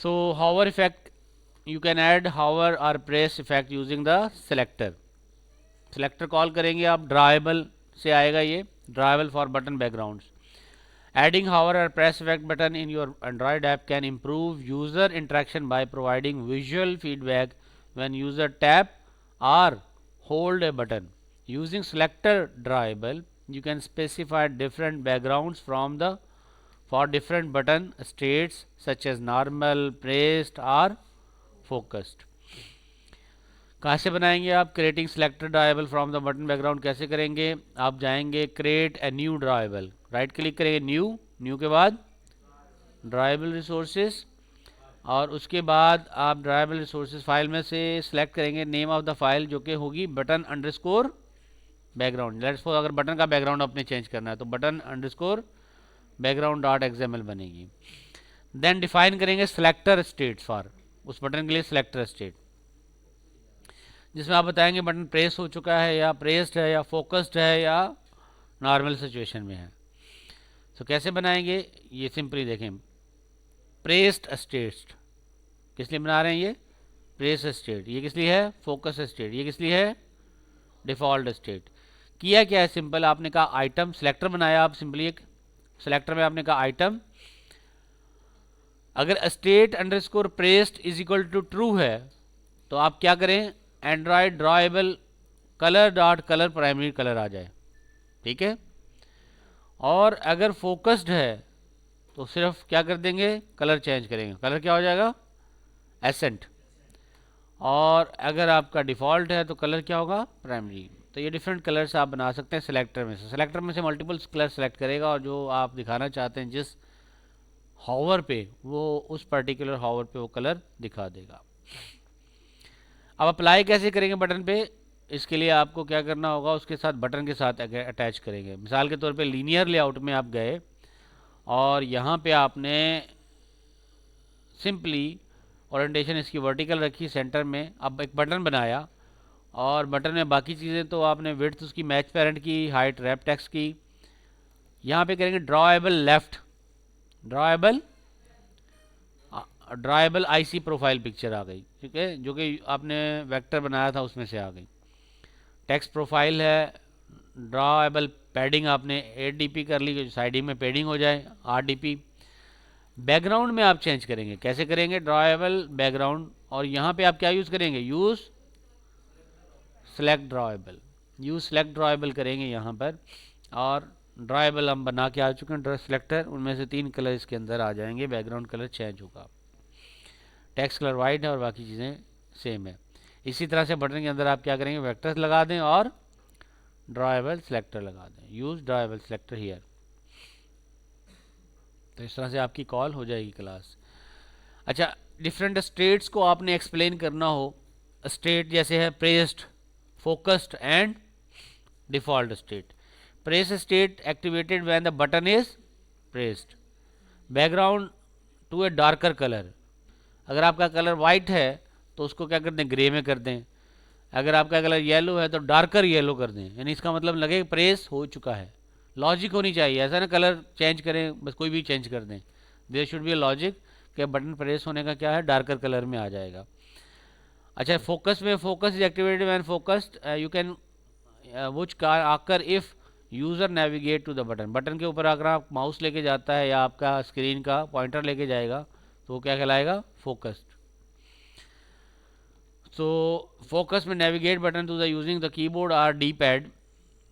So hover effect, you can add hover or press effect using the selector. selector call करेंगे आप, dribble से आएगा ये, dribble for button backgrounds. Adding hover or press effect button in your Android app can improve user interaction by providing visual feedback when user tap or hold a button. Using selector drawable, you can specify different backgrounds for different button states such as normal, pressed or focused. कहाँ से बनाएंगे आप? Creating selector dribble from the button background कैसे करेंगे? आप जाएंगे create a new dribble, right click करेंगे new के बाद ड्राइबल रिसोर्सेज, और उसके बाद आप ड्राइबल रिसोर्सेज फाइल में से सिलेक्ट करेंगे नेम ऑफ द फाइल जो कि होगी button underscore background. Let's suppose अगर बटन का बैकग्राउंड अपने चेंज करना है तो button underscore background dot XML बनेगी. देन डिफाइन करेंगे सेलेक्टर स्टेट फॉर उस बटन के लिए सेलेक्टर स्टेट, जिसमें आप बताएंगे बटन प्रेस हो चुका है या प्रेस्ड है या फोकस्ड है या नॉर्मल सिचुएशन में है. तो कैसे बनाएंगे ये सिंपली देखें. प्रेस्ड स्टेट किस लिए बना रहे हैं? ये प्रेस स्टेट. ये किस लिए है? Focus state. ये किस लिए है? Default state. किया क्या है? सिंपल आपने कहा आइटम, सेलेक्टर बनाया आप सिंपली एक सेलेक्टर में आपने कहा आइटम, अगर state underscore pressed is equal to true है तो आप क्या करें? Android drawable colour dot colour primary colour आ जाए, ठीक है. और अगर फोकस्ड है तो सिर्फ क्या कर देंगे? कलर चेंज करेंगे. कलर क्या हो जाएगा? एसेंट. और अगर आपका डिफ़ॉल्ट है तो कलर क्या होगा? प्राइमरी. तो ये डिफरेंट कलर्स आप बना सकते हैं सेलेक्टर में से. सेलेक्टर में से मल्टीपल कलर सेलेक्ट करेगा और जो आप दिखाना चाहते हैं जिस हॉवर पे, वो उस पर्टिकुलर हॉवर पे वो कलर दिखा देगा. अब अप्लाई कैसे करेंगे बटन पे? इसके लिए आपको क्या करना होगा? उसके साथ बटन के साथ अटैच करेंगे. मिसाल के तौर पे लीनियर लेआउट में आप गए और यहाँ पे आपने सिंपली ओरिएंटेशन इसकी वर्टिकल रखी सेंटर में. अब एक बटन बनाया और बटन में बाकी चीज़ें तो आपने विड्थ उसकी मैच पेरेंट की, हाइट रैप टेक्स्ट की. यहाँ पे करेंगे drawable left, drawable IC profile picture आ गई, ठीक है, जो कि आपने वेक्टर बनाया था उसमें से आ गई. टेक्स्ट प्रोफाइल है, ड्रॉएबल पैडिंग आपने 8 dp कर ली, साइडिंग में पैडिंग हो जाए 8 dp. बैकग्राउंड में आप चेंज करेंगे. कैसे करेंगे? ड्रॉएबल बैकग्राउंड, और यहाँ पे आप क्या यूज़ करेंगे? यूज़ सेलेक्ट ड्रॉएबल करेंगे यहाँ पर. और ड्रॉएबल हम बना के आ चुके हैं सेलेक्टर, उनमें से 3 कलर इसके अंदर आ जाएंगे. बैकग्राउंड कलर चेंज होगा, टेक्स्ट कलर वाइट है और बाकी चीज़ें सेम है. इसी तरह से बटन के अंदर आप क्या करेंगे? वेक्टर्स लगा दें और ड्रॉएबल सेलेक्टर लगा दें. Use drawable selector here. तो इस तरह से आपकी कॉल हो जाएगी क्लास. अच्छा, डिफरेंट स्टेट्स को आपने एक्सप्लेन करना हो, स्टेट जैसे है pressed, focused and default state. Press state activated when the button is pressed. Background to a darker colour. अगर आपका कलर वाइट है तो उसको क्या कर दें? ग्रे में कर दें. अगर आपका कलर येलो है तो डार्कर येलो कर दें. यानी इसका मतलब लगे प्रेस हो चुका है. लॉजिक होनी चाहिए, ऐसा ना कलर चेंज करें बस कोई भी चेंज कर दें. There should be a logic कि बटन प्रेस होने का क्या है? डार्कर कलर में आ जाएगा. अच्छा, फोकस में focus is activated when focused you can which car आकर if user navigate to the button. Button के ऊपर अगर आप माउस लेके जाता है या आपका स्क्रीन का पॉइंटर लेके जाएगा तो वो क्या कहलाएगा? फोकस्ड. So focus में navigate button to the using the keyboard or D-pad.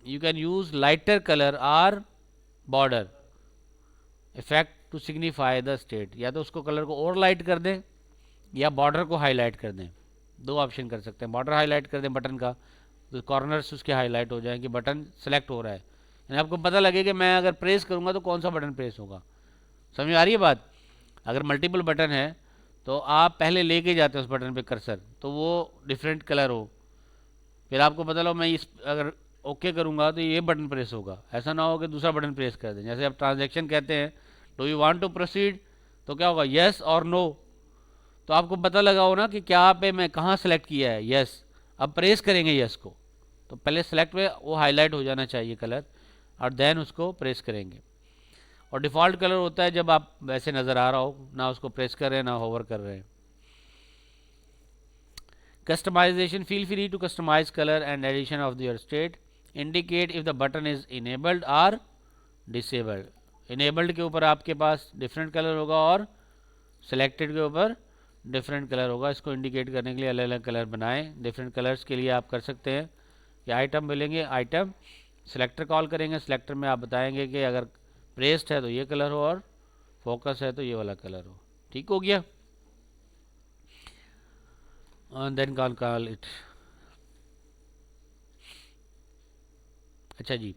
You can use lighter color or border effect to signify the state. या तो उसको कलर को और लाइट कर दें या बॉर्डर को हाईलाइट कर दें. 2 ऑप्शन कर सकते हैं. बॉर्डर हाईलाइट कर दें बटन का तो कॉर्नर्स उसके हाईलाइट हो जाएंगे, बटन सेलेक्ट हो रहा है. यानी आपको पता लगे कि मैं अगर प्रेस करूँगा तो कौन सा बटन प्रेस होगा. समझ आ रही है बात? अगर मल्टीपल बटन है तो आप पहले लेके जाते हैं उस बटन पे कर्सर तो वो डिफरेंट कलर हो, फिर आपको पता लो मैं इस अगर ओके करूँगा तो ये बटन प्रेस होगा. ऐसा ना हो कि दूसरा बटन प्रेस कर दें. जैसे आप ट्रांजैक्शन कहते हैं, do you want to proceed, तो क्या होगा? येस और नो. तो आपको पता लगा हो ना कि क्या पे मैं कहाँ सेलेक्ट किया है. येस. अब प्रेस करेंगे येस को तो पहले सेलेक्ट में वो हाईलाइट हो जाना चाहिए कलर और देन उसको प्रेस करेंगे. और डिफ़ॉल्ट कलर होता है जब आप वैसे नज़र आ रहा हो, ना उसको प्रेस कर रहे हैं ना होवर कर रहे हैं। Customization, feel free to customize color and addition of your state. Indicate if the button is enabled or disabled. Enabled के ऊपर आपके पास डिफरेंट कलर होगा और selected के ऊपर डिफरेंट कलर होगा। इसको इंडिकेट करने के लिए अलग अलग कलर बनाएं। डिफरेंट कलर्स के लिए आप कर सकते हैं। ये आइटम मिलेंगे, आइटम सेलेक्टर कॉल करेंगे। सेलेक्टर में आप बताएंगे कि अगर प्रेस्ड है तो ये कलर हो और फोकस है तो ये वाला कलर हो। ठीक हो गया, and then call it। अच्छा जी,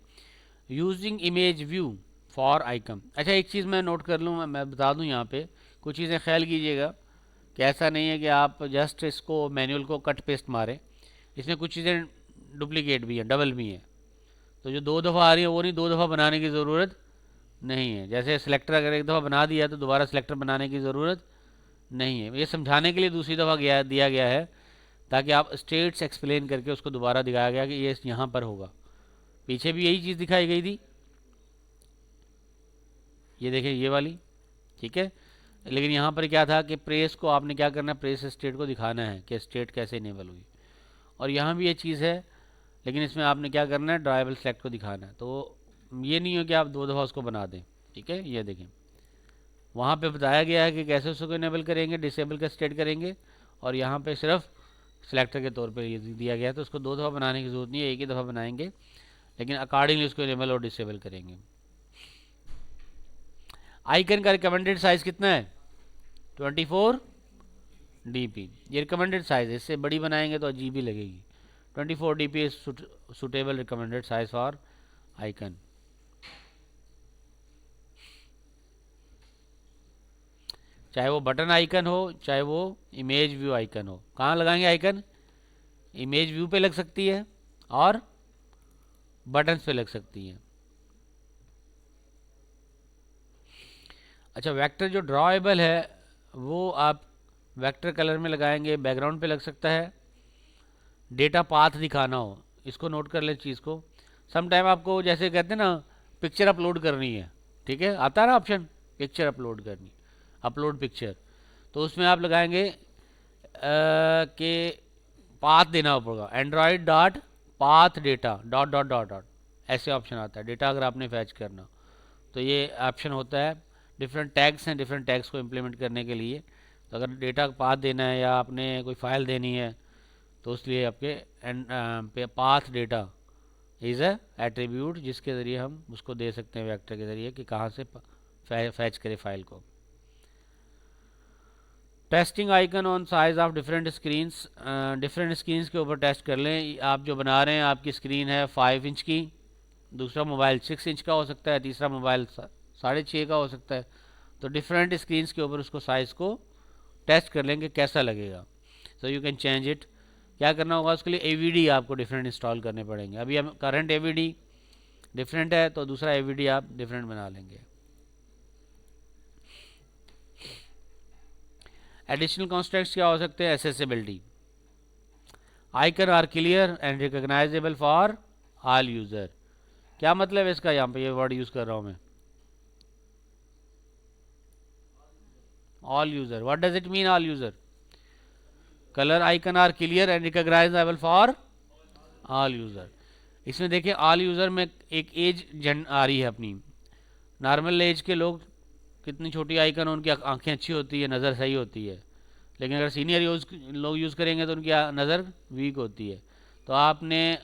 using image view for icon. अच्छा, एक चीज़ मैं नोट कर लूँ, मैं बता दूँ यहाँ पे कुछ चीज़ें ख्याल कीजिएगा कि ऐसा नहीं है कि आप जस्ट इसको मैनुअल को कट पेस्ट मारें। इसमें कुछ चीज़ें डुप्लीकेट भी हैं, डबल भी हैं। तो जो 2 दफ़ा आ रही है वो नहीं, 2 दफ़ा बनाने की ज़रूरत नहीं है। जैसे सिलेक्टर अगर एक दफ़ा बना दिया तो दोबारा सिलेक्टर बनाने की ज़रूरत नहीं है। ये समझाने के लिए दूसरी दफ़ा दिया गया है ताकि आप स्टेट्स एक्सप्लेन करके उसको दोबारा दिखाया गया कि ये यहाँ पर होगा। पीछे भी यही चीज़ दिखाई गई थी, ये देखें ये वाली, ठीक है। लेकिन यहाँ पर क्या था कि प्रेस को आपने क्या करना है, प्रेस स्टेट को दिखाना है कि स्टेट कैसे इनेबल हुई। और यहाँ भी ये चीज़ है, लेकिन इसमें आपने क्या करना है, ड्राइबल सेलेक्ट को दिखाना है। तो ये नहीं हो कि आप 2 दफ़ा उसको बना दें, ठीक है। ये देखें वहाँ पे बताया गया है कि कैसे उसको इनेबल करेंगे, डिसेबल का स्टेट करेंगे, और यहाँ पे सिर्फ सिलेक्टर के तौर पे ये दिया गया है। तो उसको 2 दफ़ा बनाने की ज़रूरत नहीं है, एक ही दफ़ा बनाएंगे, लेकिन अकॉर्डिंगली उसको इनेबल और डिसेबल करेंगे। आइकन का रिकमेंडेड साइज़ कितना है, 24 dp। ये रिकमेंडेड साइज़ है, इससे बड़ी बनाएंगे तो अजीब ही लगेगी। 24 dp is suitable recommended size for icon. चाहे वो बटन आइकन हो, चाहे वो इमेज व्यू आइकन हो। कहाँ लगाएंगे आइकन, इमेज व्यू पे लग सकती है और बटन्स पे लग सकती है। अच्छा, वेक्टर जो ड्रॉएबल है वो आप वेक्टर कलर में लगाएंगे, बैकग्राउंड पे लग सकता है। डेटा पाथ दिखाना हो, इसको नोट कर ले चीज़ को। सम टाइम आपको जैसे कहते हैं ना, पिक्चर अपलोड करनी है, ठीक है, आता है ना ऑप्शन पिक्चर अपलोड करनी, अपलोड पिक्चर। तो उसमें आप लगाएंगे कि पाथ देना पड़ेगा, Android dot path data dot dot dot dot, ऐसे ऑप्शन आता है डेटा अगर आपने फैच करना। तो ये ऑप्शन होता है, डिफरेंट टैग्स हैं डिफरेंट टैग्स को इम्प्लीमेंट करने के लिए। तो अगर डेटा पाथ देना है या आपने कोई फाइल देनी है तो उसलिए आपके path data is a attribute जिसके ज़रिए हम उसको दे सकते हैं वेक्टर के ज़रिए कि कहाँ से फैच करे फाइल को। Testing icon on size of different screens, different screens के ऊपर टेस्ट कर लें। आप जो बना रहे हैं, आपकी स्क्रीन है 5 इंच की, दूसरा मोबाइल 6 इंच का हो सकता है, तीसरा मोबाइल 6.5 का हो सकता है। तो डिफरेंट स्क्रीन्स के ऊपर उसको साइज़ को टेस्ट कर लेंगे कैसा लगेगा। So you can change it. क्या करना होगा उसके लिए, AVD आपको डिफरेंट इंस्टॉल करने पड़ेंगे। अभी हम करंट AVD डिफरेंट है तो दूसरा AVD आप डिफरेंट बना लेंगे। एडिशनल कॉन्स्ट्रक्ट्स क्या हो सकते हैं, accessibility. Icon are clear and recognisable for all user. क्या मतलब है इसका, यहाँ पे ये वर्ड यूज़ कर रहा हूँ मैं, all user. What does it mean all user. Colour icon are clear and recognisable for all user. इसमें देखिए ऑल यूज़र में एक एज जन आ रही है अपनी। नॉर्मल एज के लोग, कितनी छोटी आइकन, उनकी आंखें अच्छी होती है, नज़र सही होती है। लेकिन अगर सीनियर लोग यूज़ करेंगे तो उनकी नज़र वीक होती है। तो आपने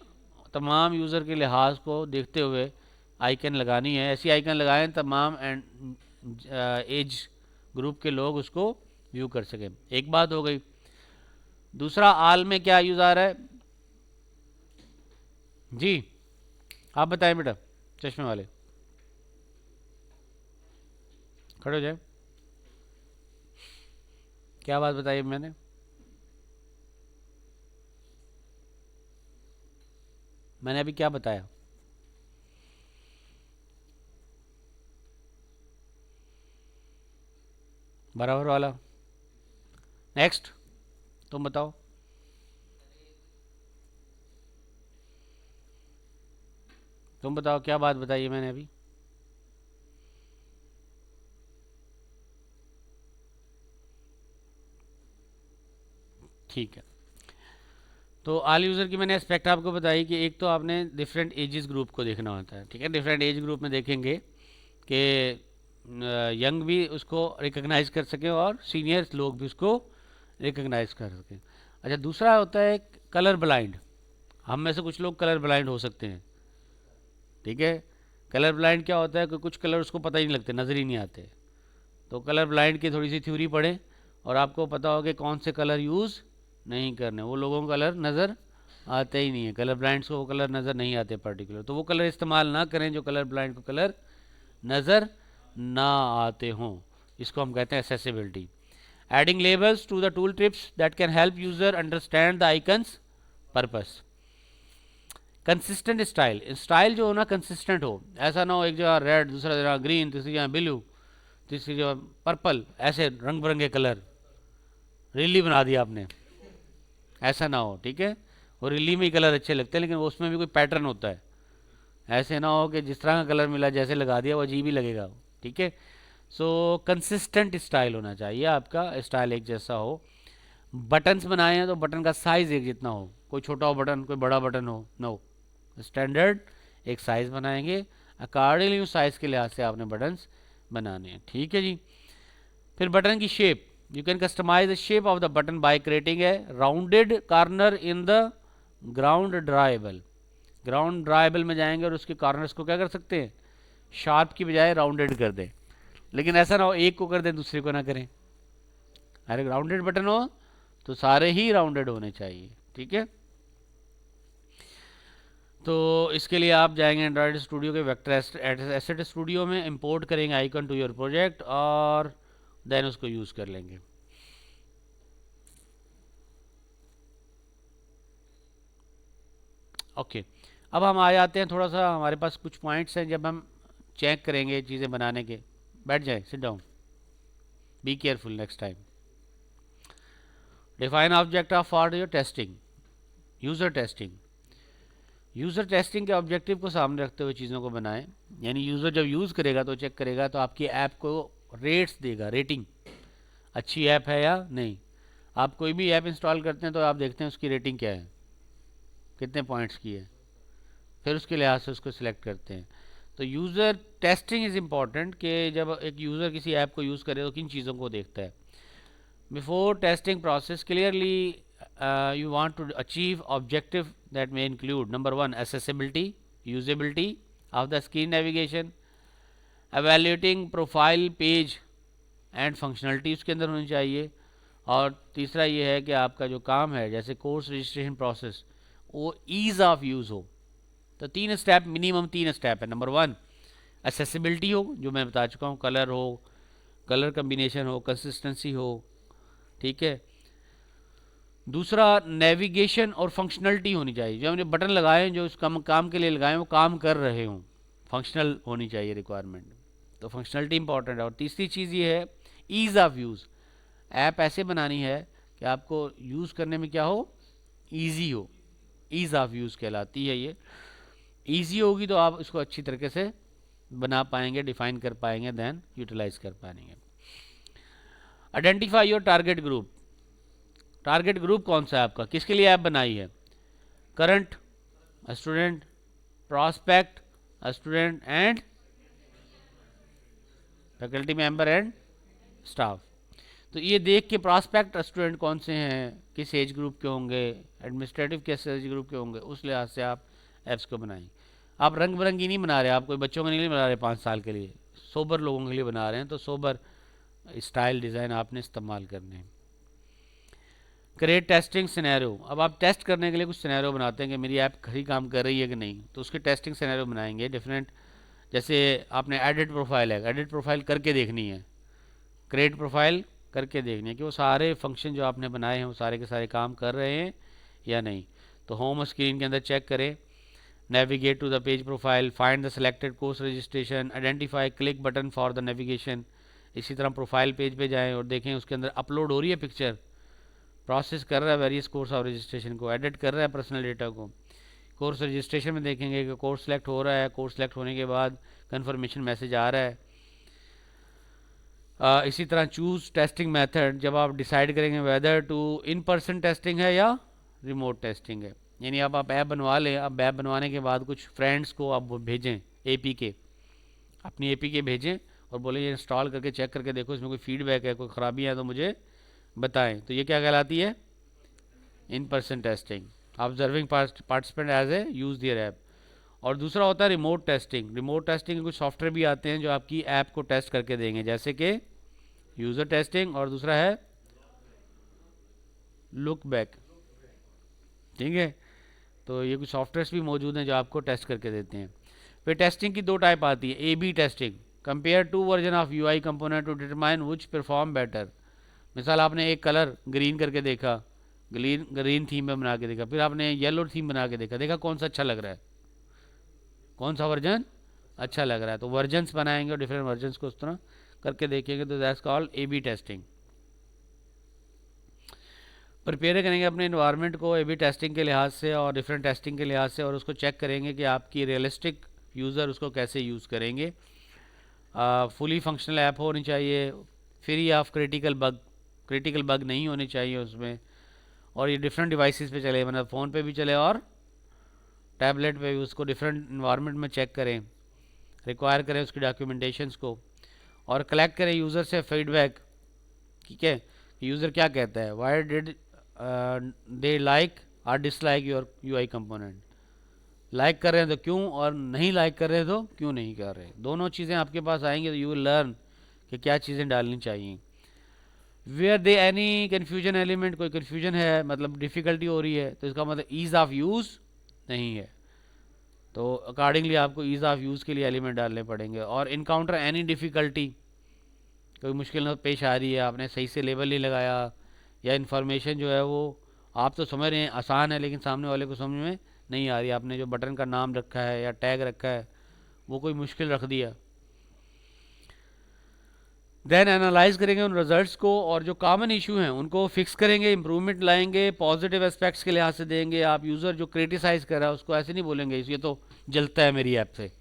तमाम यूज़र के लिहाज को देखते हुए आइकन लगानी है। ऐसी आइकन लगाएं तमाम एज ग्रुप के लोग उसको व्यू कर सकें। एक बात हो गई। दूसरा, आल में क्या यूज़ आ रहा है जी, आप बताएं बेटा, चश्मे वाले खड़े हो जाए। क्या बात बताई मैंने अभी क्या बताया। बराबर वाला। नेक्स्ट, तुम बताओ। तुम बताओ क्या बात बताई है मैंने अभी। ठीक है। तो ऑल यूज़र की मैंने एस्पेक्ट आपको बताई कि एक तो आपने डिफरेंट एजेस ग्रुप को देखना होता है, ठीक है। डिफरेंट एज ग्रुप में देखेंगे कि यंग भी उसको रिकग्नाइज कर सकें और सीनियर लोग भी उसको रिकग्नाइज कर सकें। अच्छा, दूसरा होता है कलर ब्लाइंड। हम में से कुछ लोग कलर ब्लाइंड हो सकते हैं, ठीक है। कलर ब्लाइंड क्या होता है कि कुछ कलर उसको पता ही नहीं लगते, नज़र ही नहीं आते। तो कलर ब्लाइंड की थोड़ी सी थ्योरी पढ़ें और आपको पता हो कि कौन से कलर यूज़ नहीं करने। वो लोगों को कलर नज़र आते ही नहीं है, कलर ब्लाइंड्स को वो कलर नज़र नहीं आते पर्टिकुलर, तो वो कलर इस्तेमाल ना करें जो कलर ब्लाइंड को कलर नज़र ना आते हों। इसको हम कहते हैं accessibility. Adding labels to the tool tips that can help user understand the icons purpose. Consistent style, style जो हो ना कंसिस्टेंट हो, ऐसा ना हो एक जगह रेड, दूसरा जगह ग्रीन, तीसरी जगह ब्लू, तीसरी जगह पर्पल, ऐसे रंग बिरंगे कलर रिली बना दिया आपने, ऐसा ना हो, ठीक है। और रिली में ही कलर अच्छे लगते हैं लेकिन उसमें भी कोई पैटर्न होता है, ऐसे ना हो कि जिस तरह का कलर मिला जैसे लगा दिया वो अजीब ही लगेगा, ठीक है। सो कंसिस्टेंट स्टाइल होना चाहिए, आपका स्टाइल एक जैसा हो। बटन्स बनाए हैं तो बटन का साइज एक जितना हो, कोई छोटा हो बटन कोई बड़ा बटन हो, नो, स्टैंडर्ड एक साइज बनाएंगे, अकॉर्डिंगली उस साइज के लिहाज से आपने बटन्स बनाने हैं, ठीक है जी। फिर बटन की shape, you can customise the shape of the button by creating a rounded corner in the ground drawable. Ground drawable में जाएंगे और उसके कॉर्नर्स को क्या कर सकते हैं, शार्प की बजाय राउंडेड कर दें। लेकिन ऐसा ना हो एक को कर दें दूसरे को ना करें, अरे राउंडेड बटन हो तो सारे ही राउंडेड होने चाहिए, ठीक है। तो इसके लिए आप जाएंगे एंड्रॉयड स्टूडियो के वेक्टर एसेट स्टूडियो में, इंपोर्ट करेंगे आइकन टू योर प्रोजेक्ट और देन उसको यूज़ कर लेंगे। ओके, अब हम आ जाते हैं, थोड़ा सा हमारे पास कुछ पॉइंट्स हैं जब हम चेक करेंगे चीज़ें बनाने के। बैठ जाए, sit down, be careful next time. Define object of for your testing, user testing. User testing के ऑब्जेक्टिव को सामने रखते हुए चीज़ों को बनाएं, यानी यूज़र जब यूज़ करेगा तो चेक करेगा तो आपकी ऐप को रेट्स देगा, रेटिंग, अच्छी ऐप है या नहीं। आप कोई भी ऐप इंस्टॉल करते हैं तो आप देखते हैं उसकी रेटिंग क्या है, कितने पॉइंट्स की है, फिर उसके लिहाज से उसको सिलेक्ट करते हैं। तो यूज़र टेस्टिंग इज़ इम्पॉर्टेंट कि जब एक यूज़र किसी ऐप को यूज़ करे तो किन चीज़ों को देखता है। Before testing process clearly you want to achieve objective that may include number 1 accessibility, usability of the screen navigation, evaluating profile page and functionality उसके अंदर होनी चाहिए, और तीसरा ये है कि आपका जो काम है जैसे कोर्स रजिस्ट्रेशन प्रोसेस वो ईज़ ऑफ यूज़ हो। तो 3 स्टेप, मिनिमम 3 स्टेप है। नंबर 1 एक्सेसिबिलिटी हो, जो मैं बता चुका हूँ, कलर हो, कलर कम्बिनेशन हो, कंसिस्टेंसी हो, ठीक है। दूसरा नेविगेशन और फंक्शनलिटी होनी चाहिए, जो हमने बटन लगाए हैं जो उस काम के लिए लगाए वो काम कर रहे हों, फंक्शनल होनी चाहिए रिक्वायरमेंट, तो फंक्शनलिटी इंपॉर्टेंट है। और तीसरी चीज़ ये है ईज़ ऑफ यूज़, ऐप ऐसे बनानी है कि आपको यूज़ करने में क्या हो, ईजी हो, ईज़ ऑफ यूज़ कहलाती है ये। ईजी होगी तो आप इसको अच्छी तरीके से बना पाएंगे, डिफाइन कर पाएंगे, देन यूटिलाइज कर पाएंगे। Identify your target group, target group कौन सा है आपका, किसके लिए ऐप बनाई है, current student, prospect student and faculty member and staff. तो ये देख के प्रॉस्पेक्ट स्टूडेंट कौन से हैं, किस एज ग्रुप के होंगे, एडमिनिस्ट्रेटिव किस एज ग्रुप के होंगे, उस लिहाज से आप ऐप्स को बनाएं। आप रंग बिरंगी नहीं बना रहे, आप कोई बच्चों के नहीं बना रहे 5 साल के लिए, सोबर लोगों के लिए बना रहे हैं, तो सोबर स्टाइल डिज़ाइन आपने इस्तेमाल करने हैं। क्रिएट टेस्टिंग सिनेरियो, अब आप टेस्ट करने के लिए कुछ सिनेरियो बनाते हैं कि मेरी ऐप खरी काम कर रही है कि नहीं, तो उसके टेस्टिंग सिनेरियो बनाएंगे डिफरेंट। जैसे आपने एडिट प्रोफाइल है, एडिट प्रोफाइल करके देखनी है, क्रिएट प्रोफाइल करके देखनी है कि वो सारे फंक्शन जो आपने बनाए हैं वो सारे के सारे काम कर रहे हैं या नहीं। तो होम स्क्रीन के अंदर चेक करें, navigate to the page profile, find the selected course registration, identify click button for the navigation. इसी तरह प्रोफाइल पेज पे जाएं और देखें उसके अंदर अपलोड हो रही है पिक्चर, प्रोसेस कर रहा है वेरियस कोर्स ऑफ रजिस्ट्रेशन को, एडिट कर रहा है पर्सनल डेटा को। कोर्स रजिस्ट्रेशन में देखेंगे कि कोर्स सेलेक्ट हो रहा है, कोर्स सेलेक्ट होने के बाद कन्फर्मेशन मैसेज आ रहा है। इसी तरह चूज़ टेस्टिंग मेथड, जब आप डिसाइड करेंगे whether to in person testing है या रिमोट टेस्टिंग है। यानी अब आप ऐप बनवा लें, अब ऐप बनवाने के बाद कुछ फ्रेंड्स को आप वो भेजें, APK, अपनी APK भेजें और बोले ये इंस्टॉल करके चेक करके देखो इसमें कोई फीडबैक है, कोई ख़राबी है तो मुझे बताएं। तो ये क्या कहलाती है? In person testing. Observing participant as a use their app. और दूसरा होता है रिमोट टेस्टिंग। रिमोट टेस्टिंग के कुछ सॉफ्टवेयर भी आते हैं जो आपकी ऐप को टेस्ट करके देंगे, जैसे कि यूज़र टेस्टिंग और दूसरा है लुक बैक। ठीक है, तो ये कुछ सॉफ्टवेयर्स भी मौजूद हैं जो आपको टेस्ट करके देते हैं। फिर टेस्टिंग की दो टाइप आती है, AB testing, compare two version of UI component to determine which perform better. मिसाल आपने एक कलर ग्रीन करके देखा, ग्रीन थीम में बना के देखा, फिर आपने येलो थीम बना के देखा, देखा कौन सा अच्छा लग रहा है, कौन सा वर्जन अच्छा लग रहा है। तो वर्जन्स बनाएंगे और डिफरेंट वर्जन्स को उस तरह करके देखेंगे, तो that's called AB testing. Prepare करेंगे अपने इन्वायरमेंट को AB टेस्टिंग के लिहाज से और डिफरेंट टेस्टिंग के लिहाज से, और उसको चेक करेंगे कि आपकी रियलिस्टिक यूज़र उसको कैसे यूज़ करेंगे। फुली फंक्शनल ऐप होनी चाहिए, फ्री ऑफ क्रिटिकल बग नहीं होनी चाहिए उसमें, और ये डिफरेंट डिवाइसेस पे चले, मतलब फ़ोन पे भी चले और टैबलेट पे भी। उसको डिफरेंट इन्वायरमेंट में चेक करें, रिक्वायर करें उसकी डॉक्यूमेंटेशंस को, और कलेक्ट करें यूज़र से फीडबैक। ठीक है, यूज़र क्या कहता है, वाई डिड दे लाइक और dislike your UI component. Like कर रहे हैं तो क्यों, और नहीं लाइक कर रहे हैं तो क्यों नहीं कर रहे। दोनों चीज़ें आपके पास आएंगी तो यू विल लर्न कि क्या चीज़ें डालनी चाहिए। Were they any confusion element, कोई कन्फ्यूजन है मतलब डिफ़िकल्टी हो रही है, तो इसका मतलब ईज़ ऑफ यूज़ नहीं है, तो अकॉर्डिंगली आपको ईज़ ऑफ यूज़ के लिए एलिमेंट डालने पड़ेंगे। और इनकाउंटर एनी डिफ़िकल्टी, कोई मुश्किल पेश आ रही है, आपने सही से लेबल नहीं लगाया, या इन्फॉर्मेशन जो है वो आप तो समझ रहे हैं आसान है लेकिन सामने वाले को समझ में नहीं आ रही, आपने जो बटन का नाम रखा है या टैग रखा है वो कोई मुश्किल रख दिया। देन एनालाइज करेंगे उन रिजल्ट्स को, और जो कॉमन इशू हैं उनको फिक्स करेंगे, इंप्रूवमेंट लाएंगे, पॉजिटिव एस्पेक्ट्स के लिहाज से देंगे। आप यूज़र जो क्रिटिसाइज़ कर रहा है उसको ऐसे नहीं बोलेंगे ये तो जलता है मेरी ऐप से,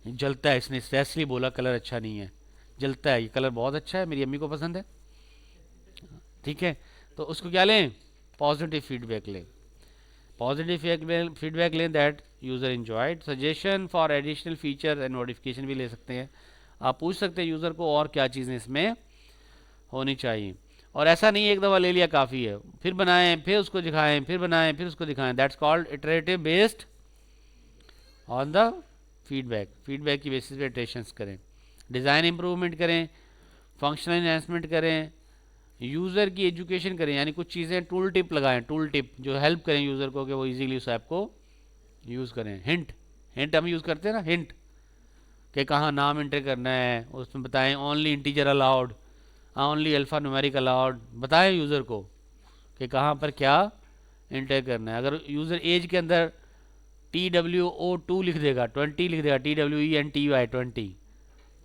जलता है, इसने स्पेशली बोला कलर अच्छा नहीं है, जलता है, ये कलर बहुत अच्छा है, मेरी अम्मी को पसंद है। ठीक है, तो उसको क्या लें, पॉजिटिव फीडबैक लें, पॉजिटिव फीडबैक लें that user enjoyed. Suggestion for additional feature and notification भी ले सकते हैं, आप पूछ सकते हैं यूज़र को और क्या चीज़ें इसमें होनी चाहिए। और ऐसा नहीं एक दफ़ा ले लिया काफ़ी है, फिर बनाएं फिर उसको दिखाएं, फिर बनाएं फिर उसको दिखाएं। That's called iterative based on the feedback. Feedback की बेसिस पे इटरेशंस करें, डिज़ाइन इम्प्रूवमेंट करें, फंक्शनल इन्हांसमेंट करें, यूज़र की एजुकेशन करें, यानी कुछ चीज़ें टूल टिप लगाएं, टूल टिप जो हेल्प करें यूज़र को कि वो इजीली उस ऐप को यूज़ करें। हिंट, हिंट हम यूज़ करते हैं ना, हिंट कि कहाँ नाम एंटर करना है, उसमें बताएं only integer allowed, only alpha numeric allowed, बताएं यूज़र को कि कहाँ पर क्या एंटर करना है। अगर यूज़र एज के अंदर TWO2 लिख देगा, 20 लिख देगा, TWENTY 20,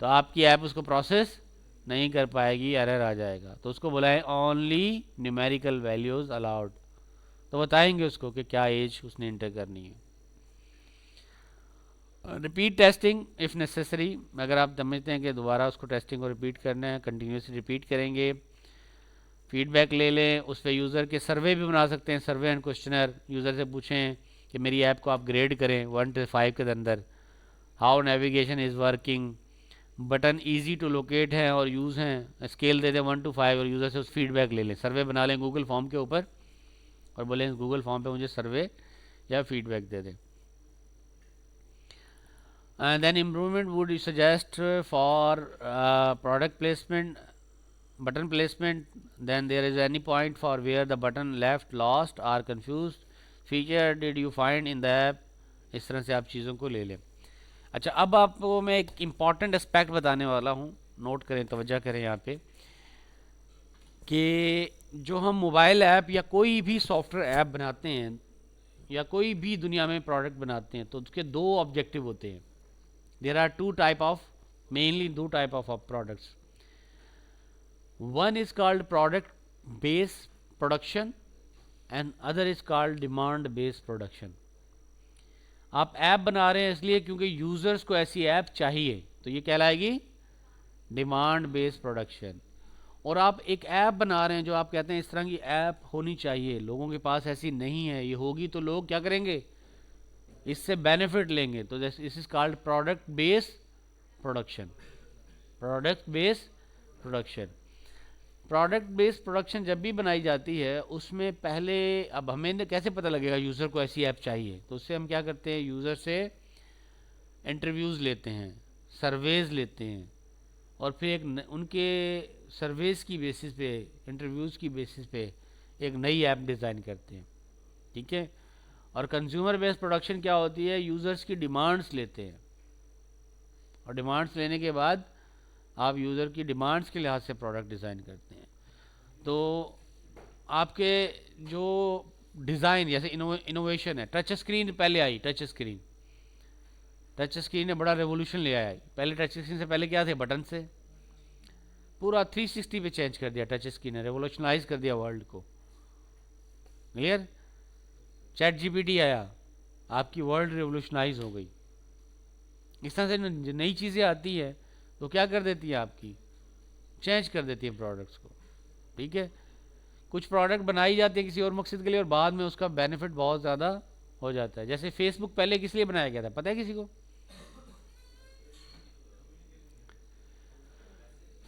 तो आपकी ऐप उसको प्रोसेस नहीं कर पाएगी, एरर आ जाएगा। तो उसको बुलाएं ओनली न्यूमेरिकल वैल्यूज़ अलाउड, तो बताएंगे उसको कि क्या एज उसने इंटर करनी है। रिपीट टेस्टिंग इफ़ नेसेसरी, अगर आप समझते हैं कि दोबारा उसको टेस्टिंग को रिपीट करना है, कंटिन्यूसली रिपीट करेंगे। फीडबैक ले लें, उस पर यूज़र के सर्वे भी बना सकते हैं, सर्वे एंड क्वेश्चनर। यूज़र से पूछें कि मेरी ऐप को आप ग्रेड करें 1 से 5 के अंदर, how navigation is working, button easy to locate हैं और यूज़ हैं, स्केल दे दें 1 to 5, और यूज़र से उस फीडबैक ले लें। सर्वे बना लें गूगल फॉर्म के ऊपर और बोलें गूगल फॉर्म पे मुझे सर्वे या फीडबैक दे दें। And then improvement would you suggest for product placement, button placement. Then there is any point for where the button left, lost or confused feature did you find in the app. इस तरह से आप चीज़ों को ले लें। अच्छा, अब आपको मैं एक इम्पॉर्टेंट एस्पेक्ट बताने वाला हूँ, नोट करें, तवज्जो करें यहाँ पे, कि जो हम मोबाइल ऐप या कोई भी सॉफ्टवेयर ऐप बनाते हैं या कोई भी दुनिया में प्रोडक्ट बनाते हैं तो उसके दो ऑब्जेक्टिव होते हैं। There are mainly two type of products. One is called product based production and other is called demand based production. आप ऐप बना रहे हैं इसलिए क्योंकि यूज़र्स को ऐसी ऐप चाहिए, तो ये कहलाएगी डिमांड बेस्ड प्रोडक्शन। और आप एक ऐप बना रहे हैं जो आप कहते हैं इस तरह की ऐप होनी चाहिए, लोगों के पास ऐसी नहीं है, ये होगी तो लोग क्या करेंगे, इससे बेनिफिट लेंगे। तो this is called product based production. Product based production, product based production जब भी बनाई जाती है उसमें पहले, अब हमें कैसे पता लगेगा यूज़र को ऐसी ऐप चाहिए, तो उससे हम क्या करते हैं, यूज़र से इंटरव्यूज़ लेते हैं, सर्वेज़ लेते हैं, और फिर उनके सर्वेज़ की बेसिस पे, इंटरव्यूज़ की बेसिस पे एक नई ऐप डिज़ाइन करते हैं। ठीक है। और कंज्यूमर बेस्ड प्रोडक्शन क्या होती है, यूज़र्स की डिमांड्स लेते हैं, और डिमांड्स लेने के बाद आप यूज़र की डिमांड्स के लिहाज से प्रोडक्ट डिज़ाइन करते हैं। तो आपके जो डिज़ाइन, जैसे इनोवेशन है, टच स्क्रीन पहले आई, टच स्क्रीन ने बड़ा रेवोल्यूशन ले आया। पहले टच स्क्रीन से पहले क्या थे, बटन से, पूरा 360 पे चेंज कर दिया टच स्क्रीन ने, रेवोल्यूशनाइज कर दिया वर्ल्ड को। क्लियर। चैट जीपीटी आया, आपकी वर्ल्ड रेवोल्यूशनाइज हो गई। इस तरह से नई चीज़ें आती है तो क्या कर देती है, आपकी चेंज कर देती है प्रोडक्ट्स को। ठीक है। कुछ प्रोडक्ट बनाई जाती है किसी और मकसद के लिए और बाद में उसका बेनिफिट बहुत ज़्यादा हो जाता है। जैसे फेसबुक पहले किस लिए बनाया गया था, पता है किसी को?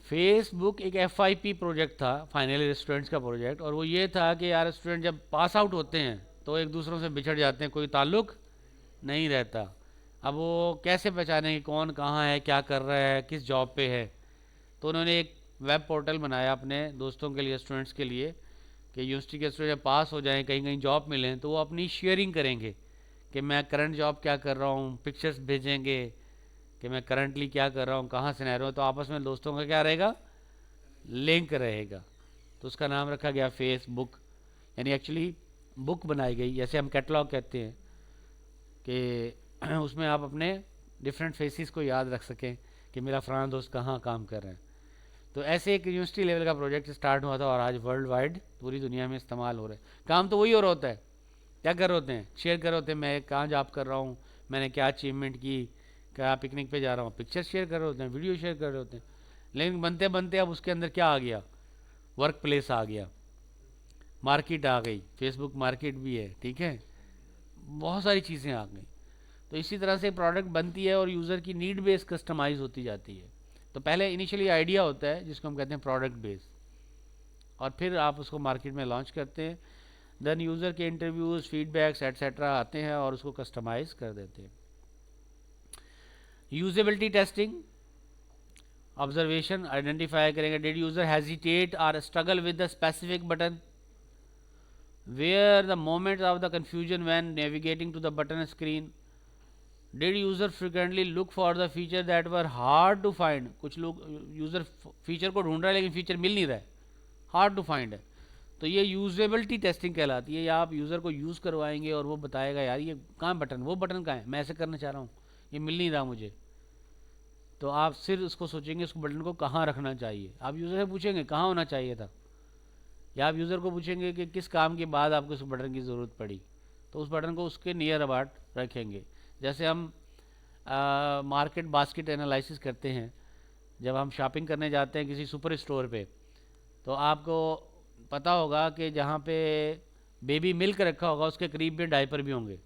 फेसबुक एक FIP प्रोजेक्ट था, फाइनल ईयर स्टूडेंट्स का प्रोजेक्ट, और वो ये था कि यार स्टूडेंट जब पास आउट होते हैं तो एक दूसरों से बिछड़ जाते हैं, कोई ताल्लुक नहीं रहता। अब वो कैसे पहचाने कि कौन कहाँ है, क्या कर रहा है, किस जॉब पे है। तो उन्होंने एक वेब पोर्टल बनाया अपने दोस्तों के लिए, स्टूडेंट्स के लिए, कि यूनिवर्सिटी के स्टूडेंट जब पास हो जाएं, कहीं कहीं जॉब मिलें, तो वो अपनी शेयरिंग करेंगे कि मैं करंट जॉब क्या कर रहा हूँ, पिक्चर्स भेजेंगे कि मैं करंटली क्या कर रहा हूँ, कहाँ से रह रहा हूँ। तो आपस में दोस्तों का क्या रहेगा, लिंक रहेगा। तो उसका नाम रखा गया फेसबुक, यानी एक्चुअली बुक बनाई गई, जैसे हम कैटलॉग कहते हैं कि उसमें आप अपने डिफरेंट फेसिस को याद रख सकें कि मेरा फलाना दोस्त कहाँ काम कर रहे हैं। तो ऐसे एक यूनिवर्सिटी लेवल का प्रोजेक्ट स्टार्ट हुआ था और आज वर्ल्ड वाइड पूरी दुनिया में इस्तेमाल हो रहा है। काम तो वही हो रहा होता है, क्या कर रहे होते हैं, शेयर कर रहे होते हैं, मैं कहाँ जॉब कर रहा हूँ, मैंने क्या अचीवमेंट की, क्या पिकनिक पे जा रहा हूँ, पिक्चर शेयर कर रहे होते हैं, वीडियो शेयर कर रहे होते हैं। लेकिन बनते बनते अब उसके अंदर क्या आ गया, वर्क प्लेस आ गया, मार्केट आ गई, फेसबुक मार्केट भी है। ठीक है, बहुत सारी चीज़ें आ गई। तो इसी तरह से प्रोडक्ट बनती है और यूज़र की नीड बेस कस्टमाइज होती जाती है। तो पहले इनिशियली आइडिया होता है जिसको हम कहते हैं प्रोडक्ट बेस, और फिर आप उसको मार्केट में लॉन्च करते हैं। देन यूज़र के इंटरव्यूज़, फीडबैक्स एट्सेट्रा आते हैं और उसको कस्टमाइज कर देते हैं। यूजेबिलिटी टेस्टिंग, ऑब्जर्वेशन, आइडेंटिफाई करेंगे डिड यूज़र हेजिटेट और struggle with the specific button, were the moments of the confusion when navigating to the button screen, did user frequently look for the feature that were hard to find. कुछ लोग user feature को ढूंढ रहा है लेकिन feature मिल नहीं रहा है, हार्ड टू फाइंड है। तो ये यूजेबिलिटी टेस्टिंग कहलाती है, या आप यूज़र को यूज़ करवाएंगे और वो बताएगा यार ये कहाँ बटन, वो बटन कहाँ है, मैं ऐसे करना चाह रहा हूँ, ये मिल नहीं रहा मुझे। तो आप सिर्फ उसको सोचेंगे उस बटन को कहाँ रखना चाहिए। आप यूज़र से पूछेंगे कहाँ होना चाहिए था, या आप यूज़र को पूछेंगे कि किस काम के बाद आपको उस बटन की ज़रूरत पड़ी, तो उस बटन को उसके नियर अबाउट रखेंगे। जैसे हम मार्केट बास्केट एनालिसिस करते हैं, जब हम शॉपिंग करने जाते हैं किसी सुपर स्टोर पे, तो आपको पता होगा कि जहाँ पे बेबी मिल्क रखा होगा उसके करीब में डायपर भी होंगे।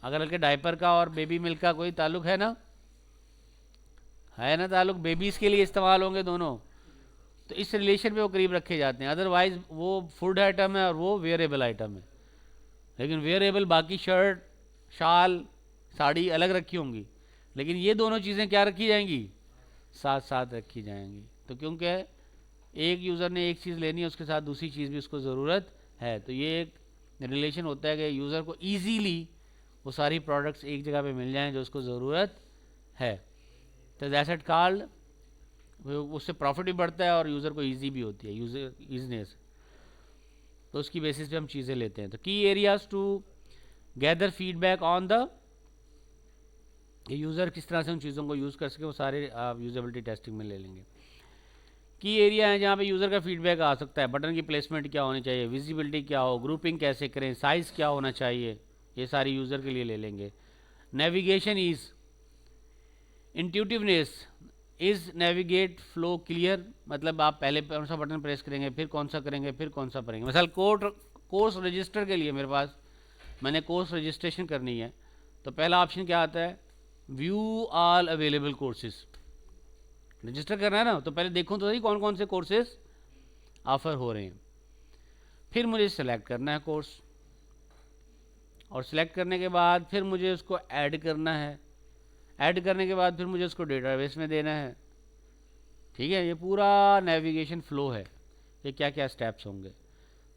अगर हल्के डायपर का और बेबी मिल्क का कोई ताल्लुक है ना, है ना ताल्लुक, बेबीज़ के लिए इस्तेमाल होंगे दोनों, तो इस रिलेशन पे वो करीब रखे जाते हैं। अदरवाइज वो फूड आइटम है और वो वेयरेबल आइटम है। लेकिन वेयरेबल बाकी शर्ट, शाल, साड़ी अलग रखी होंगी, लेकिन ये दोनों चीज़ें क्या रखी जाएंगी, साथ साथ रखी जाएंगी। तो क्योंकि एक यूज़र ने एक चीज़ लेनी है, उसके साथ दूसरी चीज़ भी उसको ज़रूरत है, तो ये एक रिलेशन होता है कि यूज़र को ईजीली वो सारी प्रोडक्ट्स एक जगह पे मिल जाएं जो उसको ज़रूरत है। तो दैट्स इट कॉल्ड, उससे प्रॉफिट भी बढ़ता है और यूज़र को ईजी भी होती है, यूज़र ईजनेस। तो उसकी बेसिस पे हम चीज़ें लेते हैं। तो key areas to gather feedback on the, user किस तरह से उन चीज़ों को यूज़ कर सके, वो सारे आप यूजेबिलिटी टेस्टिंग में ले लेंगे। की एरिया है जहाँ पे यूज़र का फीडबैक आ सकता है, बटन की प्लेसमेंट क्या होनी चाहिए, विजिबिलिटी क्या हो, ग्रुपिंग कैसे करें, साइज़ क्या होना चाहिए, ये सारी यूज़र के लिए ले लेंगे। Navigation ease, intuitiveness, is navigate flow clear, मतलब आप पहले कौन सा बटन प्रेस करेंगे, फिर कौन सा करेंगे, फिर कौन सा करेंगे। मिसाल कोर्स रजिस्टर के लिए मेरे पास, मैंने कोर्स रजिस्ट्रेशन करनी है, तो पहला ऑप्शन क्या आता है, view all available courses. Register करना है ना, तो पहले देखूँ तो सही कौन कौन से कोर्सेज ऑफर हो रहे हैं। फिर मुझे सेलेक्ट करना है कोर्स, और सेलेक्ट करने के बाद फिर मुझे उसको ऐड करना है। ऐड करने के बाद फिर मुझे उसको डेटाबेस में देना है। ठीक है, ये पूरा नेविगेशन फ्लो है, ये क्या क्या स्टेप्स होंगे।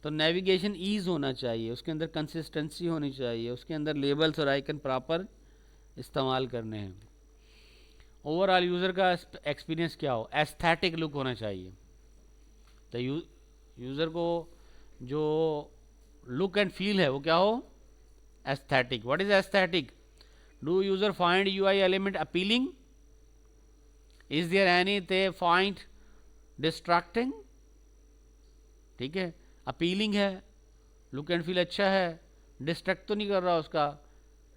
तो नेविगेशन ईज होना चाहिए, उसके अंदर कंसिस्टेंसी होनी चाहिए, उसके अंदर लेबल्स और आइकन प्रॉपर इस्तेमाल करने हैं। ओवरऑल यूज़र का एक्सपीरियंस क्या हो, एस्थेटिक लुक होना चाहिए। तो यूज़र को जो लुक एंड फील है वो क्या हो, aesthetic. What is aesthetic? Do user find UI element appealing? Is there any they find distracting? ठीक है, अपीलिंग है, लुक एंड फील अच्छा है, डिस्ट्रैक्ट तो नहीं कर रहा उसका,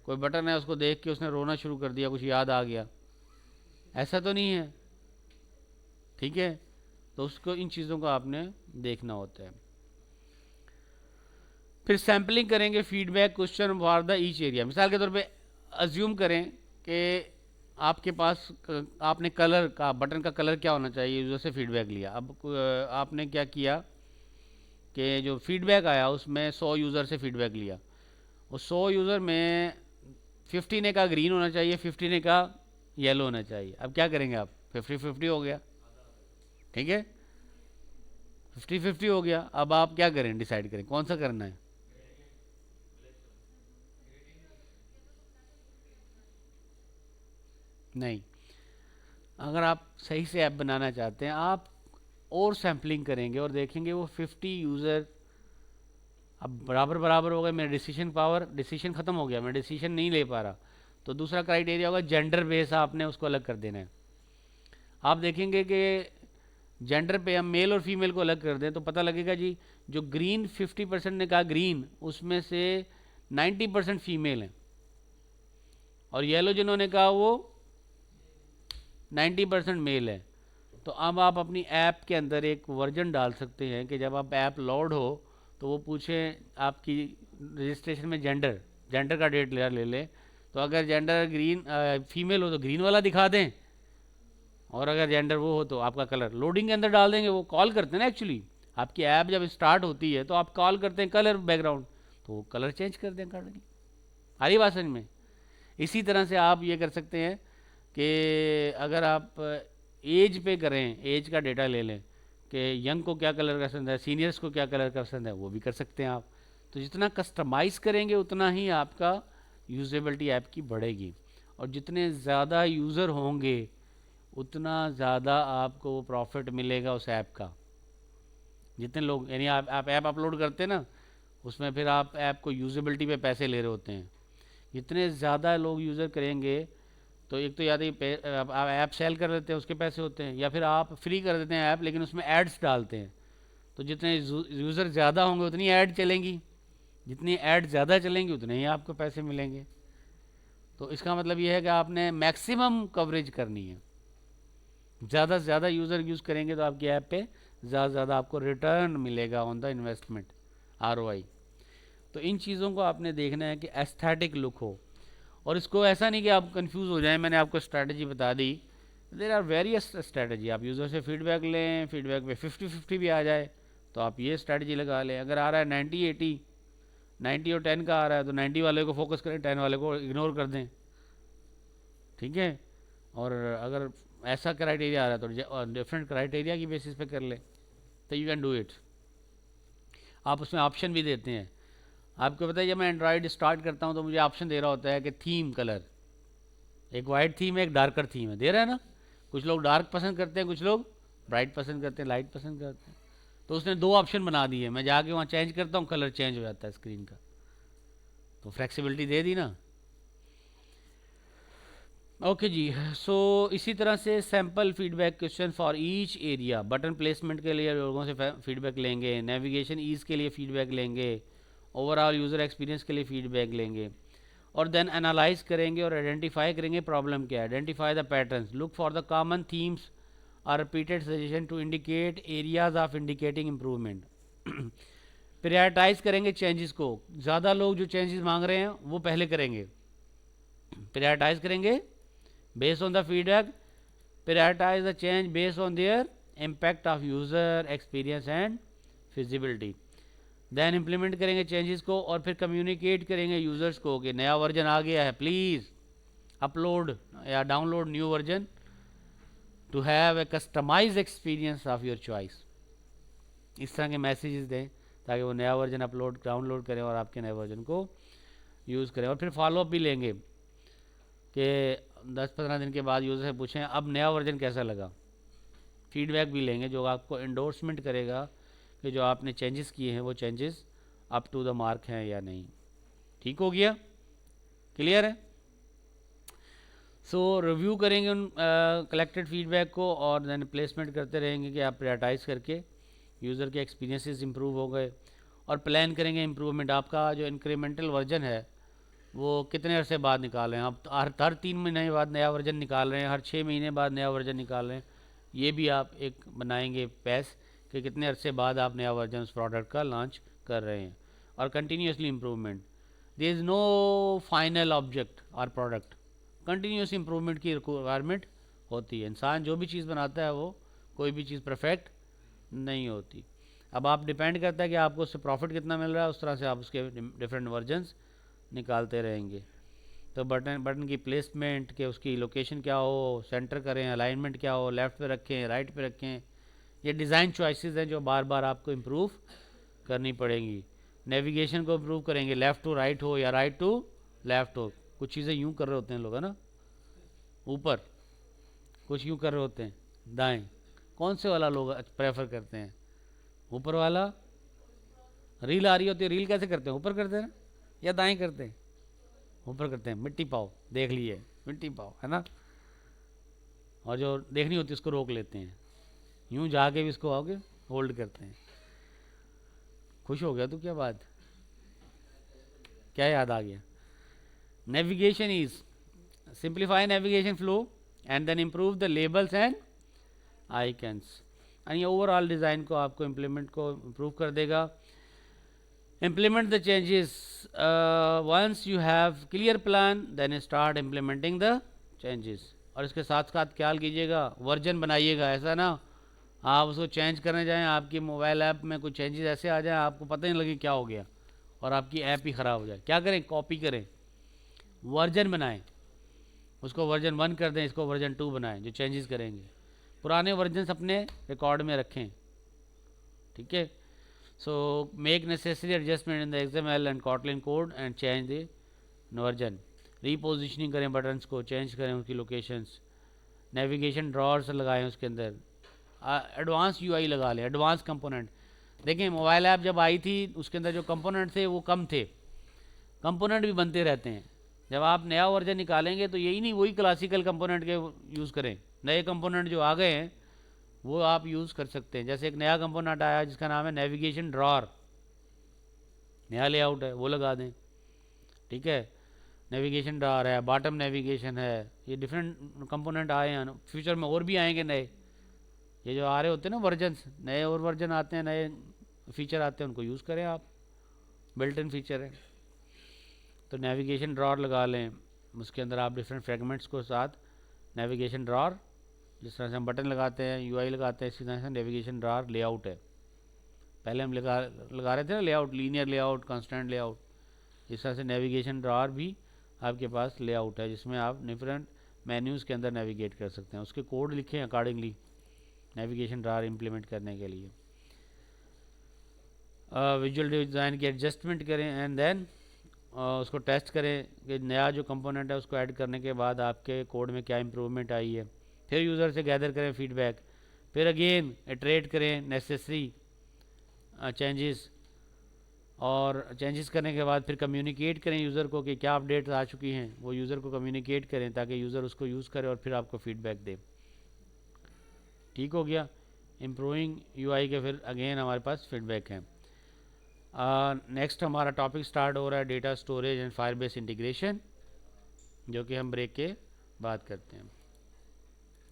कोई बटन है उसको देख के उसने रोना शुरू कर दिया, कुछ याद आ गया, ऐसा तो नहीं है। ठीक है, तो उसको इन चीज़ों को आपने देखना होता है। फिर सैम्पलिंग करेंगे feedback question for the each area. मिसाल के तौर पे अज्यूम करें कि आपके पास आपने कलर का, बटन का कलर क्या होना चाहिए, यूज़र से फीडबैक लिया। अब आपने क्या किया कि जो फीडबैक आया उसमें 100 यूज़र से फीडबैक लिया, उस 100 यूज़र में 50 ने कहा ग्रीन होना चाहिए, 50 ने कहा येलो होना चाहिए। अब क्या करेंगे आप, 50-50 हो गया। ठीक है, 50-50 हो गया। अब आप क्या करें, डिसाइड करें कौन सा करना है। नहीं, अगर आप सही से ऐप बनाना चाहते हैं, आप और सैम्पलिंग करेंगे और देखेंगे वो 50 यूज़र अब बराबर बराबर हो गए, मेरा डिसीजन पावर, डिसीजन ख़त्म हो गया, मैं डिसीजन नहीं ले पा रहा। तो दूसरा क्राइटेरिया होगा जेंडर बेस, आपने उसको अलग कर देना है। आप देखेंगे कि जेंडर पे हम मेल और फीमेल को अलग कर दें तो पता लगेगा जी, जो ग्रीन 50% ने कहा ग्रीन, उसमें से 90% फीमेल हैं, और येलो जिन्होंने कहा वो 90% मेल है। तो अब आप अपनी ऐप के अंदर एक वर्जन डाल सकते हैं कि जब आप ऐप लोड हो तो वो पूछे आपकी रजिस्ट्रेशन में जेंडर का डेट ले ले, तो अगर जेंडर ग्रीन फीमेल हो तो ग्रीन वाला दिखा दें, और अगर जेंडर वो हो तो आपका कलर लोडिंग के अंदर डाल देंगे। वो कॉल करते हैं ना, एक्चुअली आपकी ऐप जब स्टार्ट होती है तो आप कॉल करते हैं कलर बैकग्राउंड, तो वो कलर चेंज कर दें कार्ड। आ रही बात समझ में? इसी तरह से आप ये कर सकते हैं कि अगर आप एज पे करें, एज का डेटा ले लें कि यंग को क्या कलर पसंद है, सीनियर्स को क्या कलर पसंद है, वो भी कर सकते हैं आप। तो जितना कस्टमाइज़ करेंगे उतना ही आपका यूजेबिलिटी ऐप की बढ़ेगी, और जितने ज़्यादा यूज़र होंगे उतना ज़्यादा आपको प्रॉफिट मिलेगा उस ऐप का। जितने लोग, यानी आप ऐप अपलोड करते हैं ना, उसमें फिर आप ऐप को यूजेबिलिटी पे पैसे ले रहे होते हैं। जितने ज़्यादा लोग यूज़र करेंगे तो एक तो या तो आप ऐप सेल कर देते हैं, उसके पैसे होते हैं, या फिर आप फ्री कर देते हैं ऐप लेकिन उसमें एड्स डालते हैं। तो जितने यूज़र ज़्यादा होंगे उतनी ऐड चलेंगी, जितनी ऐड ज़्यादा चलेंगी उतने ही आपको पैसे मिलेंगे। तो इसका मतलब ये है कि आपने मैक्सिमम कवरेज करनी है। ज़्यादा से ज़्यादा यूज़र यूज़ करेंगे तो आपकी ऐप पे ज़्यादा से ज़्यादा आपको रिटर्न मिलेगा ऑन द इन्वेस्टमेंट, ROI। तो इन चीज़ों को आपने देखना है कि एस्थेटिक लुक हो, और इसको ऐसा नहीं कि आप कंफ्यूज हो जाएं। मैंने आपको स्ट्रैटेजी बता दी, देर आर वेरियस स्ट्रैटेजी। आप यूज़र से फीडबैक लें, फीडबैक पे 50-50 भी आ जाए तो आप ये स्ट्रैटेजी लगा लें। अगर आ रहा है 90-80, 90 और 10 का आ रहा है तो 90 वाले को फोकस करें, 10 वाले को इग्नोर कर दें। ठीक है, और अगर ऐसा क्राइटेरिया आ रहा है तो डिफरेंट क्राइटेरिया की बेसिस पे कर लें, तो यू कैन डू इट। आप उसमें ऑप्शन भी देते हैं। आपको पता है जब मैं एंड्रॉयड स्टार्ट करता हूँ तो मुझे ऑप्शन दे रहा होता है कि थीम कलर, एक वाइट थीम है, एक डार्कर थीम है, दे रहा है ना। कुछ लोग डार्क पसंद करते हैं, कुछ लोग ब्राइट पसंद करते हैं, लाइट पसंद करते हैं। तो उसने 2 ऑप्शन बना दिए, मैं जाके वहाँ चेंज करता हूँ, कलर चेंज हो जाता है स्क्रीन का। तो फ्लेक्सिबिलिटी दे दी ना। ओके जी, सो इसी तरह से sample feedback question for each area. Button placement के लिए लोगों से फीडबैक लेंगे, नेविगेशन ईज के लिए फीडबैक लेंगे, ओवरऑल यूज़र एक्सपीरियंस के लिए फीडबैक लेंगे, और देन एनालाइज करेंगे और आइडेंटिफाई करेंगे प्रॉब्लम क्या है, identify the patterns, look for the common themes और repeated suggestion to indicate areas of indicating improvement. Prioritise करेंगे चेंजेस को, ज़्यादा लोग जो चेंजेस मांग रहे हैं वो पहले करेंगे, प्रायोरिटाइज करेंगे based on the feedback, prioritise the change based on their impact of user experience and feasibility. Then implement करेंगे चेंजेस को और फिर कम्युनिकेट करेंगे यूज़र्स को कि नया वर्जन आ गया है, प्लीज़ अपलोड या download new version to have a customise experience of your choice. इस तरह के मैसेजेस दें ताकि वो नया वर्जन अपलोड डाउनलोड करें और आपके नए वर्जन को यूज़ करें। और फिर फॉलोअप भी लेंगे कि 10-15 दिन के बाद यूज़र से पूछें अब नया वर्जन कैसा लगा, फीडबैक भी लेंगे जो आपको एंडोर्समेंट करेगा कि जो आपने चेंजेस किए हैं वो changes up to the mark हैं या नहीं। ठीक हो गया, क्लियर है? सो रिव्यू करेंगे उन कलेक्टेड फीडबैक को और देन प्लेसमेंट करते रहेंगे कि आप प्रायोरिटाइज करके यूज़र के एक्सपीरियंसेस इंप्रूव हो गए और प्लान करेंगे इम्प्रूवमेंट। आपका जो इंक्रीमेंटल वर्जन है वो कितने अरसे बाद निकाल रहे हैं आप, हर 3 महीने बाद नया वर्जन निकाल रहे हैं, हर 6 महीने बाद नया वर्जन निकाल रहे हैं, ये भी आप एक बनाएंगे पैस कि कितने अरसे बाद आप नया वर्जन उस प्रोडक्ट का लॉन्च कर रहे हैं। और continuously improvement, there is no final object और प्रोडक्ट, कंटिन्यूस इम्प्रूवमेंट की रिक्वायरमेंट होती है। इंसान जो भी चीज़ बनाता है वो कोई भी चीज़ परफेक्ट नहीं होती। अब आप डिपेंड करता है कि आपको उससे प्रॉफिट कितना मिल रहा है, उस तरह से आप उसके डिफरेंट वर्जन्स निकालते रहेंगे। तो बटन की प्लेसमेंट के उसकी लोकेशन क्या हो, सेंटर करें, अलाइनमेंट क्या हो, लेफ़्ट पे रखें, राइट पे रखें, ये डिज़ाइन चॉइसेस हैं जो बार बार आपको इम्प्रूव करनी पड़ेंगी। नेविगेशन को इम्प्रूव करेंगे, लेफ़्ट टू राइट हो या राइट टू लेफ़्ट हो। कुछ चीज़ें यूँ कर रहे होते हैं लोग, है ना, ऊपर, कुछ यूँ कर रहे होते हैं दाएं। कौन से वाला लोग प्रेफर करते हैं? ऊपर वाला। रील आ रही होती है, रील कैसे करते हैं? ऊपर करते हैं ना, या दाएं करते हैं? ऊपर करते हैं। मिट्टी पाओ देख लिए, मिट्टी पाओ, है ना। और जो देखनी होती है उसको रोक लेते हैं, यूं जाके भी इसको आओगे होल्ड करते हैं। खुश हो गया तू? क्या बात, क्या याद आ गया? Navigation is simplify navigation flow and then improve the labels and icons. यानी ओवरऑल डिज़ाइन को आपको इम्प्लीमेंट को इम्प्रूव कर देगा। implement the changes once you have clear plan then start implementing the changes। और इसके साथ साथ ख्याल कीजिएगा वर्जन बनाइएगा, ऐसा ना आप उसको चेंज करने जाएं, आपकी मोबाइल ऐप में कुछ चेंजेस ऐसे आ जाएं आपको पता नहीं लगे क्या हो गया और आपकी ऐप ही ख़राब हो जाए। क्या करें? कॉपी करें, वर्जन बनाएं, उसको वर्जन 1 कर दें, इसको वर्जन 2 बनाएं। जो चेंजेस करेंगे पुराने वर्जन अपने रिकॉर्ड में रखें, ठीक है। So make necessary adjustment in the XML and Kotlin code and change the version। repositioning करें बटन्स को, चेंज करें उनकी लोकेशंस, नेविगेशन ड्रॉर्स लगाएं उसके अंदर, एडवांस यूआई लगा लें, एडवांस कंपोनेंट। देखें मोबाइल ऐप जब आई थी उसके अंदर जो कंपोनेंट थे वो कम थे, कंपोनेंट भी बनते रहते हैं। जब आप नया वर्जन निकालेंगे तो यही नहीं वही क्लासिकल कंपोनेंट के यूज़ करें, नए कंपोनेंट जो आ गए हैं वो आप यूज़ कर सकते हैं। जैसे एक नया कंपोनेंट आया जिसका नाम है नेविगेशन ड्रॉर, नया लेआउट है वो लगा दें, ठीक है। नेविगेशन ड्रॉर है, बॉटम नेविगेशन है, ये डिफरेंट कंपोनेंट आए हैं, फ्यूचर में और भी आएंगे नए। ये जो आ रहे होते हैं ना वर्जन, नए और वर्जन आते हैं, नए फीचर आते हैं, उनको यूज़ करें आप, बिल्ट इन फीचर है। तो नेविगेशन ड्रॉर लगा लें, उसके अंदर आप डिफरेंट फ्रेगमेंट्स को साथ नेविगेशन ड्रॉर, जिस तरह से हम बटन लगाते हैं, यूआई लगाते हैं, इसी तरह से नेविगेशन ड्रॉर लेआउट है। पहले हम लगा रहे थे ना layout, linear layout, constant layout, इस तरह से नेविगेशन ड्रॉर भी आपके पास लेआउट है जिसमें आप डिफरेंट मेन्यूज़ के अंदर नेविगेट कर सकते हैं। उसके कोड लिखें अकॉर्डिंगली नेविगेशन ड्रॉर इम्प्लीमेंट करने के लिए। विजुअल डिज़ाइन की एडजस्टमेंट करें एंड देन उसको टेस्ट करें कि नया जो कंपोनेंट है उसको ऐड करने के बाद आपके कोड में क्या इंप्रूवमेंट आई है। फिर यूज़र से गैदर करें फीडबैक, फिर अगेन इटरेट करें नेसेसरी चेंजेस, और चेंजेस करने के बाद फिर कम्युनिकेट करें यूज़र को कि क्या अपडेट्स आ चुकी हैं, वो यूज़र को कम्युनिकेट करें ताकि यूज़र उसको यूज़ करे और फिर आपको फीडबैक दे। ठीक हो गया। इम्प्रूविंग यूआई के फिर अगेन हमारे पास फीडबैक हैं। नेक्स्ट हमारा टॉपिक स्टार्ट हो रहा है data storage and Firebase integration, जो कि हम ब्रेक के बाद करते हैं।